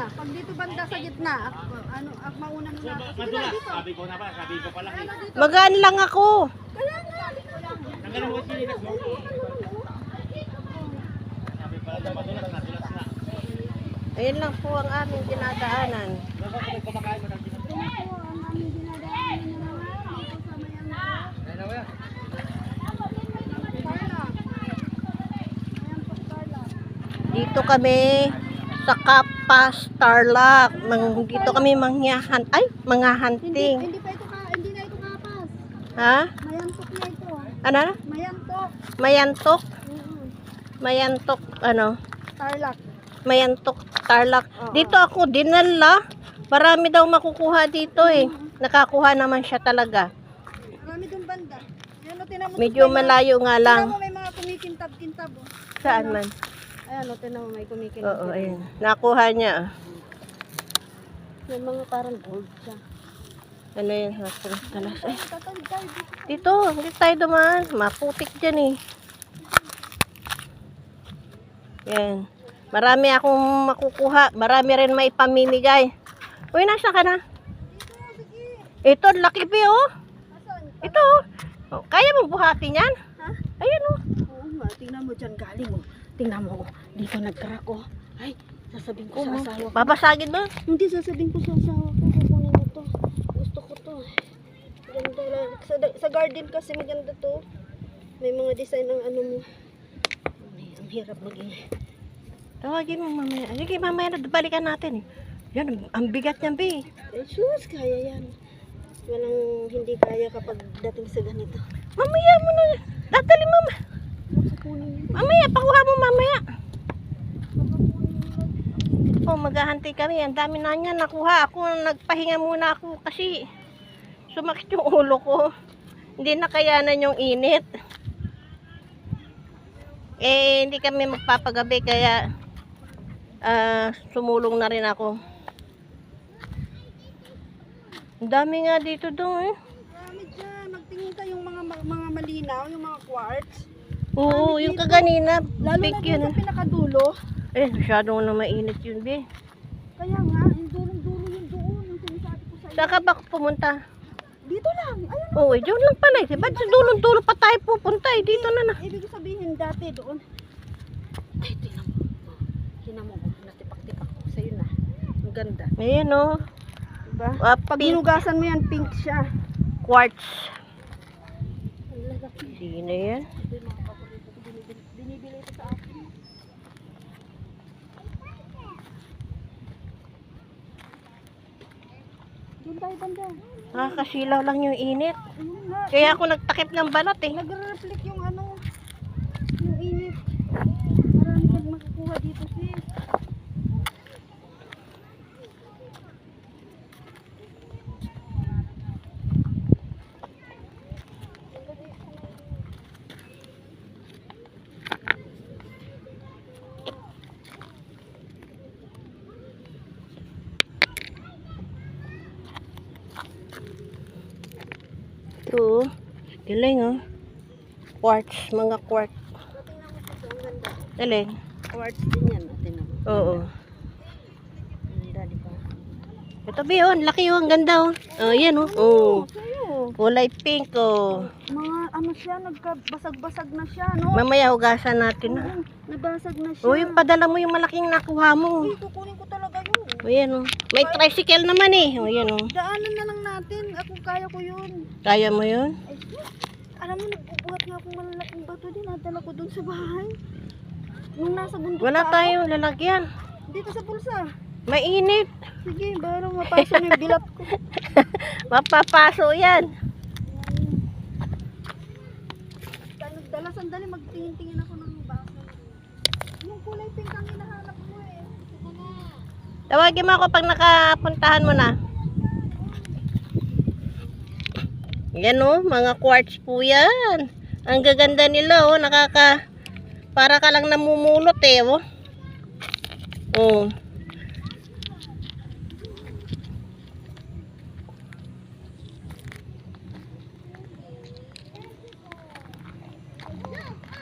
Pag dito banda sa gitna, mauna na natin. Sige na, dito. Sabi ko pala. Ano dito? Magaan lang ako. Kaya nga, dito lang. Tanggalin mo si Linas mo. Sabi pala na madulas na. Ayun lang po ang aming dinadaanan. Kumakain mo ng Ito na po ang aming dinadaanan na naman dito sa Mayangko. Dito kami sa Kapas, Tarlac. Dito kami mangyahan. Ay, mga hunting. Hindi na ito kapas. Ha? Mayantok na ito. Ano? Mayantok. Mayantok? Mm-hmm. Mayantok, ano? Tarlac. Mayantok, Tarlac. Oo. Dito ako dinala. Marami daw makukuha dito eh. Nakakuha naman siya talaga. Marami dong banda. Ayan o, tinan mo. Medyo malayo nga Tinan lang. mo may mga kumikintab-kintab. Oh. Saan man? Ayan o, tinan mo may kumikintab. Oo, ayun. Nakuha niya. May mga parang gold siya. Ano yun? Talas. Ay, Tatawid tayo dito. dito tayo dumaan. Maputik dyan eh. Yan. Marami akong makukuha. Marami rin may pamimigay. Uy, nasa ka na? Dito, sige. Ito, laki pa oh. Asan? Ito oh. Kaya mong buhatin yan? Ha? Ayan oh. Oo nga, tingnan mo dyan galing mo. Tingnan mo, dito nag-crack oh. Ay, sasabihin ko sa asawa ko. Babasagin mo? Hindi, sasabihin ko sa asawa ko. Kukunin mo to. Gusto ko to. Ganda lang. Sa garden kasi maganda to. May mga design ng ano mo. Ay, ang hirap maging. Tawagin mo mamaya. Sige, mamaya na balikan natin. Yan, ang bigat niyan, Bi. Eh, sus, kaya yan. Walang hindi kaya kapag dating sa ganito. Mamaya mo na. Dadali mama. Makakunin mo. Mamaya, pakuha mo mamaya. Oh, maghahantay kami. Ang dami na niya nakuha. Ako, nagpahinga muna ako kasi sumakit yung ulo ko. Hindi na kayanan yung init. Eh, hindi kami magpapagabi kaya sumulong na rin ako. Ang dami nga dito doon eh. Marami dyan. Magtingin ka yung mga malinaw, yung mga quartz. Oo, yung kaganina, Lalo big na yun. dun sa pinakadulo. Eh, masyadong na mainit yun, Bi. Kaya nga, yung dulong-dulo yung doon. Yung sinasabi ko sa'yo. Saan ka ba pumunta? Dito lang. Ayun. Oo, eh, dyan lang pala eh. Ba't sa dulo-dulo pa tayo pupunta eh? Dito na na. Ibig sabihin dati doon. Ay, tingnan mo. Tingnan mo. Natipak-tipak ko sa'yo na. Ang ganda. Ayan o. Diba? Pag Pink hinugasan mo yan, pink siya. quartz. Ang lalaki. Sino yan? Ito yung mga paborito ko. Binibili ito sa akin. Doon tayo banda. Nakakasilaw lang yung init. Ayun nga. Kaya ako nagtakip ng balat eh. Nagre-reflect yung ano. Yung init. Marami kang makukuha dito sis. Ito. Galing oh. Quartz. Mga quartz. Tingnan mo sis. Ang ganda. Galing. Quartz din yan. Tingnan mo. Oo. Ganda, di ba? Ito Bi oh. Laki oh. Ang ganda oh. Oh, yan oh. Oh. Sa'yo. Kulay pink oh. Mga ano siya, nagkabasag-basag na siya, no? Mamaya hugasan natin ah. Nabasag na siya. Uy, padala mo yung malaking nakuha mo. Uy, kukunin ko talaga yun. O yan oh. May tricycle naman eh. O yan oh. Daanan na lang natin. Ako kaya ko yun. Kaya mo yun? Ay, alam mo, nagbubuhat nga akong malalaking bato din. Nadala ko dun sa bahay. Nung nasa bundok Wala pa ako. tayong lalagyan. Dito sa bulsa. Mainit. Sige, baro mapasok na yung bilat ko. Mapapaso yan. Tayo nagdala, sandali, magtingin-tingin ako ng baso. Yung kulay pink ang hinahanap mo eh. Ito na. Tawagin mo ako pag nakapuntahan mo na. Yan oh, mga quartz po yan. Ang gaganda nila oh, para ka lang namumulot eh oh. Oh.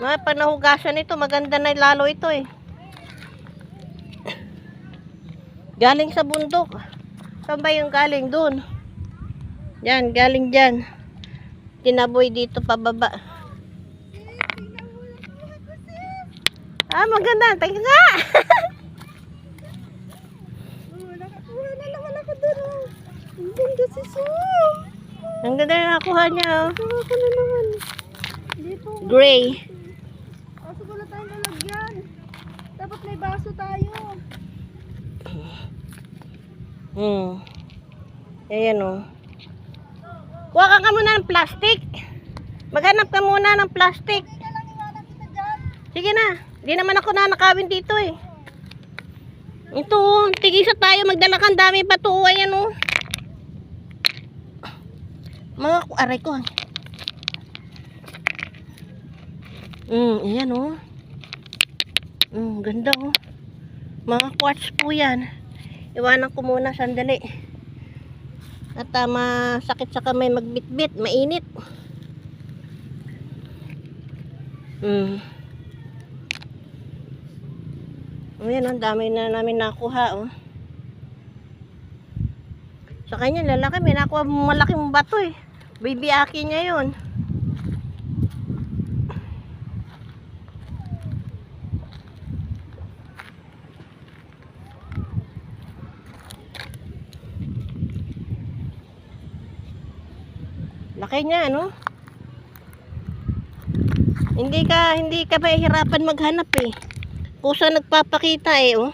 Pag nahugasan ito, maganda na lalo ito eh. Galing sa bundok. Saan ba yung galing? Doon. Yan, galing dyan. Tinaboy dito pababa. Ah, maganda. Tingnan nga. Nakakuha na naman ako doon. Ang ganda si Sue. Ang ganda na nakuha niya. Oh. Nakakuha ko na naman. Dito. Gray. Kaso wala tayong lalagyan. Dapat may baso tayo. Ayan o. Kuha ka muna ng plastic. Maghanap ka muna ng plastic. Hindi na lang iwanan kita dyan. Sige na. Di naman ako nanakawin dito eh. Ito oh. Tigisa tayo. Magdala kang dami pa to. Ayan o. Mga aray ko. Ayan o. Ganda o. Mga quartz po yan. Iwanan ko muna sandali. At masakit sa kamay magbitbit, mainit. Ayan, ang dami na namin nakuha, oh. Sa kanya, lalaki, may nakuha malaking bato, eh. Baby aki niya yun. Laki niya, ano? Hindi ka mahihirapan maghanap eh. Kusa nagpapakita eh, oh.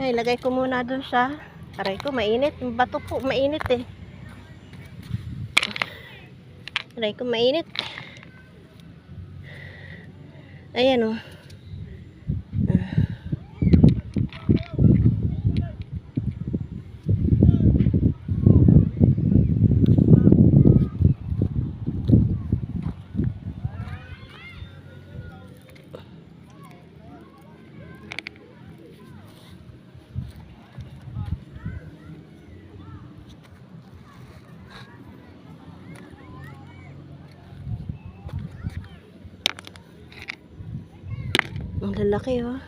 Ay, lagay ko muna dun sa aray ko, mainit. Yung bato po, mainit eh. Aray ko, mainit. Ayan, oh. Ang lalaki, oh.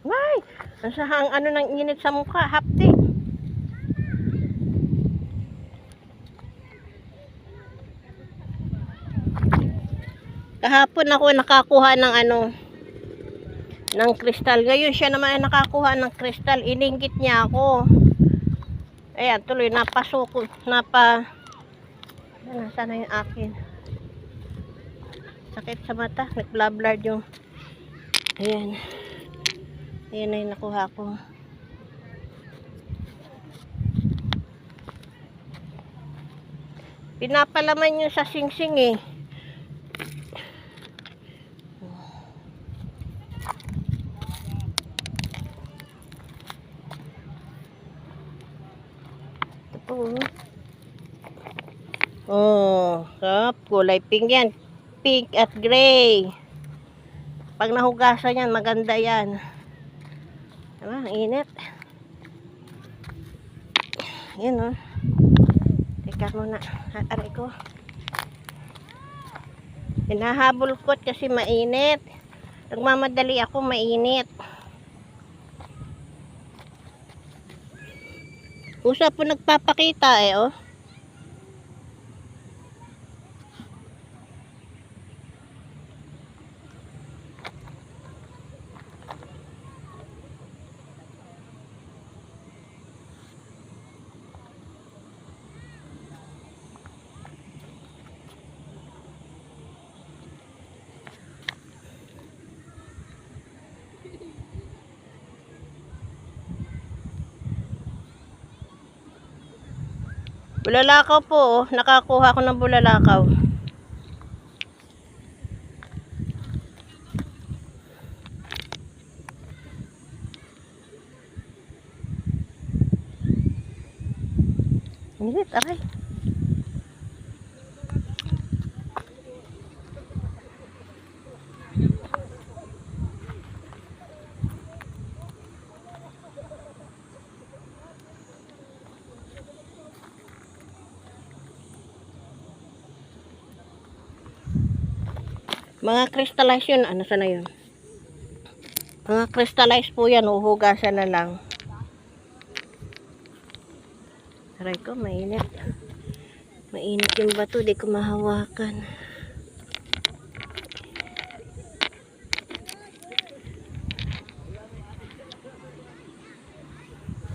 Why? Ang ano nang init sa mukha, hapti. Kahapon ako nakakuha ng ano, ng kristal. Ngayon siya naman ay nakakuha ng kristal. Ininggit niya ako. Ayan, tuloy napasok, nasaan na yung akin? Sakit sa mata, nagblab-blard yung, ayan. Ayan na yung nakuha ko. Pinapalaman yun sa singsing eh. Ito po. Oh, kap, kulay pink yan. Pink at gray. Pag nahugasan yan, maganda yan. Diba? Ang init. Yan o. Teka muna. Aray ko. Hinahabol ko kasi mainit. Nagmamadali ako, mainit. Usa po nagpapakita eh, oh. Bulalakaw po, oh. Nakakuha ko ng bulalakaw. Init, aray. Mga crystallize yun. Ano sana yun? Mga crystallize po yan. Uhugasan na lang. Aray ko, mainit. Mainit yung bato. Di ko mahawakan.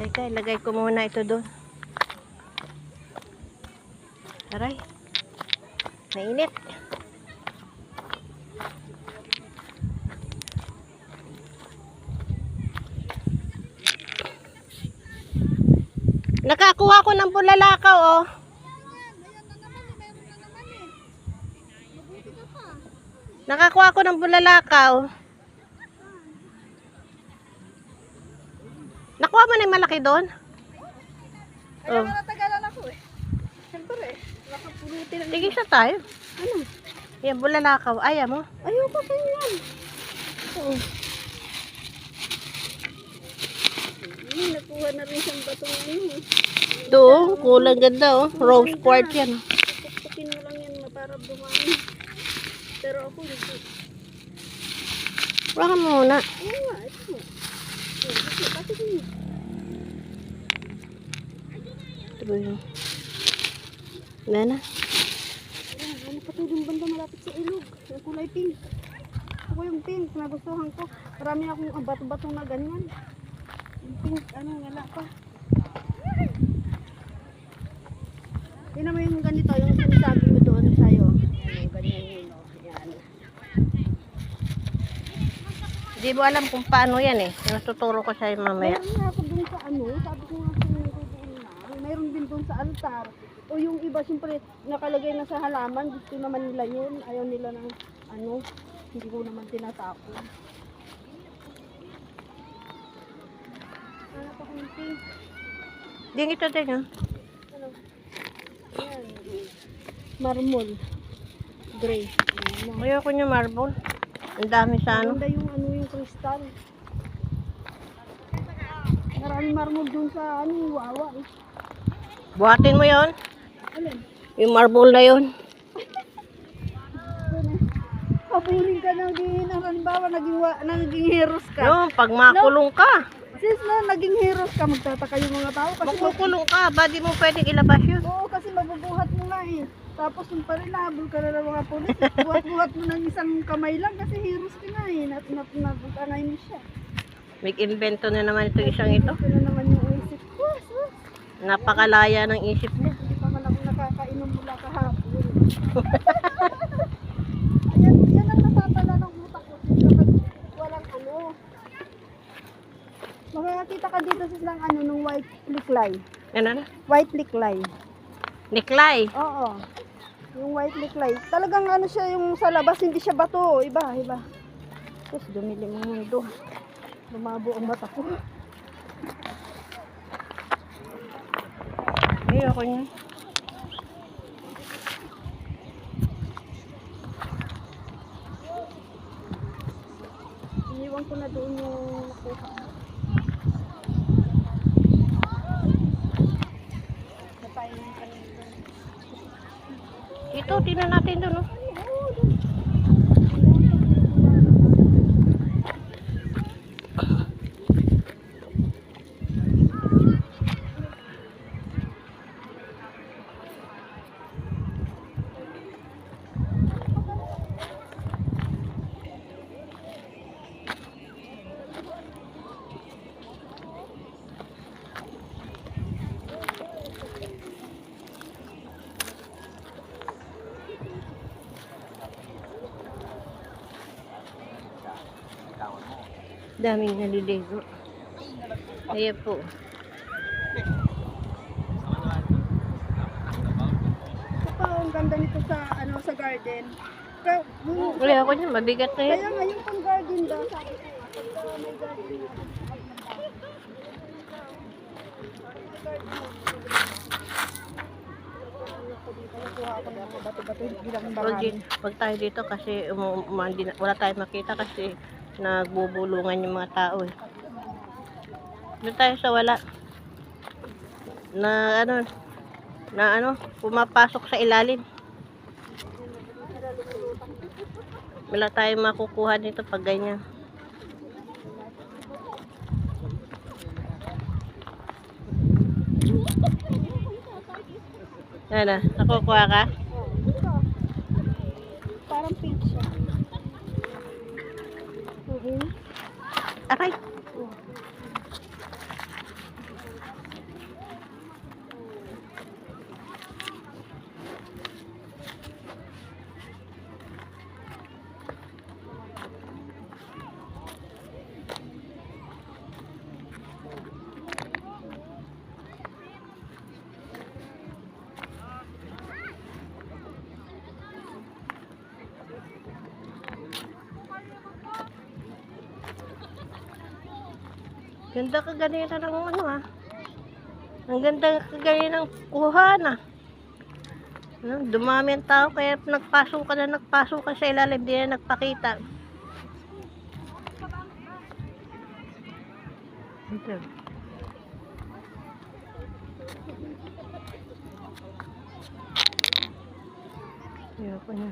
Teka, ilagay ko muna ito doon. Aray. Mainit. Nakakuha ko ng bulalakaw, oh. Nakakuha ko ng bulalakaw. Nakuha mo na yung malaki doon? Kaya nga natagalan ako eh. Siyempre, nakapulutin ang... Sige sa tayo. Ano? Yan, bulalakaw. Ayaw mo? Ayoko sa yan. Oo. Nakuha na rin siyang batong ano. Doon, kulang ganda, oh. Rose quartz yan. Tukin mo lang yan para dumami. Pero ako hindi. Baka muna. Oo nga, ito mo. Bakit hindi? Ito ba yun? Wala na. Ano pa ito yung banda malapit sa ilog? Yung kulay pink. Ako yung pink, nagustuhan ko. Marami akong bato-bato na ganyan. Yung pink, ano, wala pa. Tingnan mo yung ganito, yung sinasabi mo doon sa'yo. Yan, yung ganyan yun, oh. Yan. Hindi mo alam kung paano yan eh. Natuturo ko sa'yo mamaya. Meron nga ako dun sa ano, sabi ko nga kung doon na. Meron din dun sa altar. O yung iba, siyempre, nakalagay na sa halaman. Gusto naman nila yun. Ayaw nila ng ano, hindi ko naman tinatapon. Ano pa kung pink? Ding ito din, oh. Ano? Ayan. Marmol. Gray. Ayan. Ayoko niya marble. Ang dami sa ano. Maganda yung ano yung kristal. Maraming marmol dun sa ano, wawa eh. Buhatin mo yon. Alin? Yung marble na yun. Papuling ka ng din. Halimbawa, naging heroes ka. No, pag makulong ka. Sis na, naging heroes ka, magtataka yung mga tao. Kasi Magkukulong ka. Ba di mo pwedeng ilabas yun? oo, kasi mabubuhat mo nga eh. Tapos yung pa rin, nahabol ka na ng mga polis. Buhat-buhat mo ng isang kamay lang kasi heroes ka nga eh. Natangay mo siya. Mag-invento na naman ito isang ito. Ito na naman yung isip ko. Sus. Napakalaya ng isip niya. Hindi pa man ako nakakainom mula kahapon. Ayan, yan ang napapala ng utak ko. Kapag walang ano. Makakakita ka dito sa islang ano, nung white liklay. Ano na? White liklay. Niklay. Oo. Yung white liklay. Talagang ano siya yung sa labas, hindi siya bato. Iba, iba. Tapos dumilim ang mundo. Lumabo ang mata ko. Ayoko niya. Iniwan ko na doon yung nakuha. Napainin ka nito. Ito, tingnan natin doon, oh. Daming naliligo. Ayan po. Saka ang ganda nito sa ano sa garden. Wala ako niya, mabigat na yun. Kaya nga yung pang garden daw, sabi ko nga, pagka may garden na, may garden na. Pag tayo dito kasi wala tayong makita kasi nagbubulungan yung mga tao eh. Doon tayo sa wala. Na ano, pumapasok sa ilalim. Wala tayong makukuha dito pag ganyan. Ano, nakukuha ka? Parang pink siya. Aray! Ganda kaganina ng ano ah. Ang ganda kaganina ng kuha na. Dumami ang tao kaya nagpasok ka sa ilalim, di na nagpakita. Ito. Ayoko na.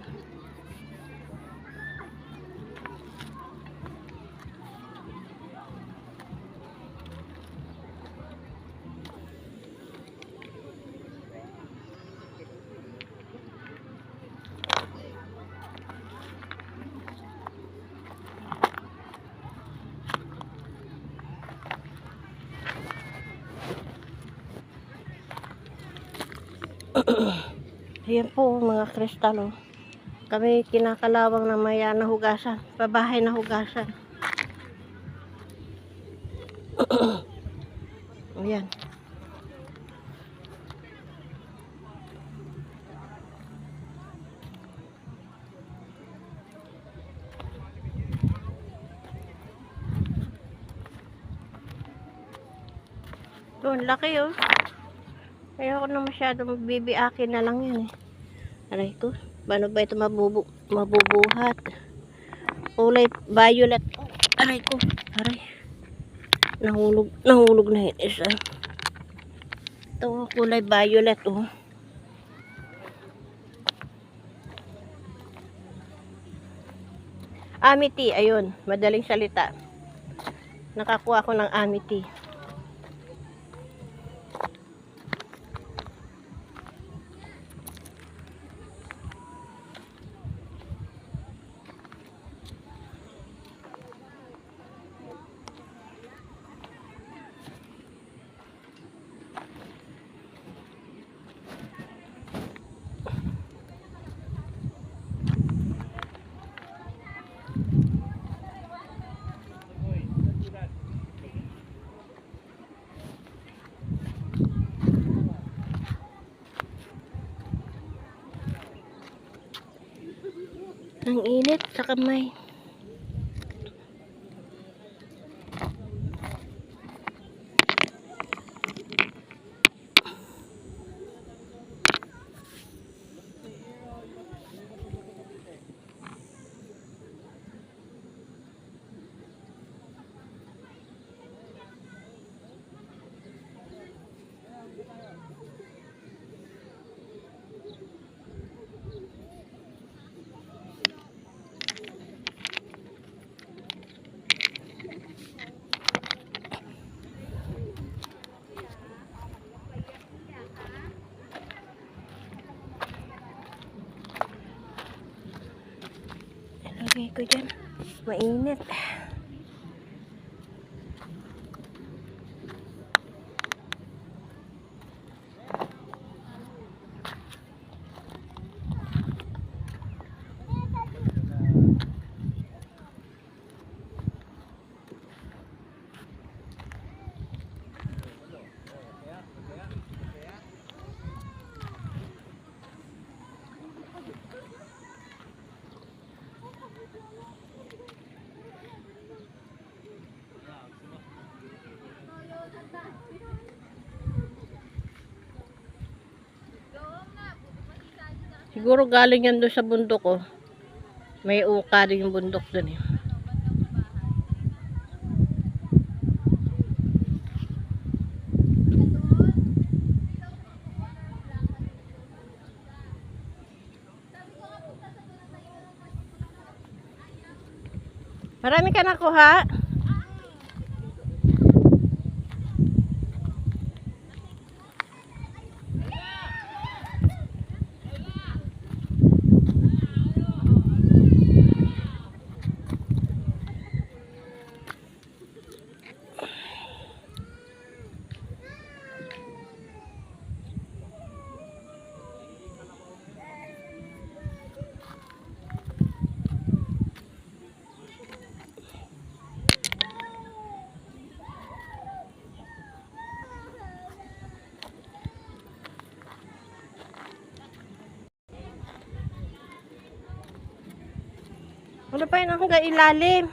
Ayan po mga kristal oh. Kami kinakalawang na maya na hugasan, pabahay na hugasan. Ayan. Doon, laki oh. Ayoko na masyadong bibiakin na lang yan eh. Aray ko, paano ba ito mabubuhat? Kulay violet. Aray ko, aray. Nahulog na yun isa. Ito, kulay violet oh. Amity, ayun, madaling salita. Nakakuha ko ng amity. Ang init sa kamay. Ilagay ko dyan. Mainit. Siguro galing yan doon sa bundok oh. May uka din yung bundok doon eh. Marami ka nakuha? Ano pa yun hanggang ilalim?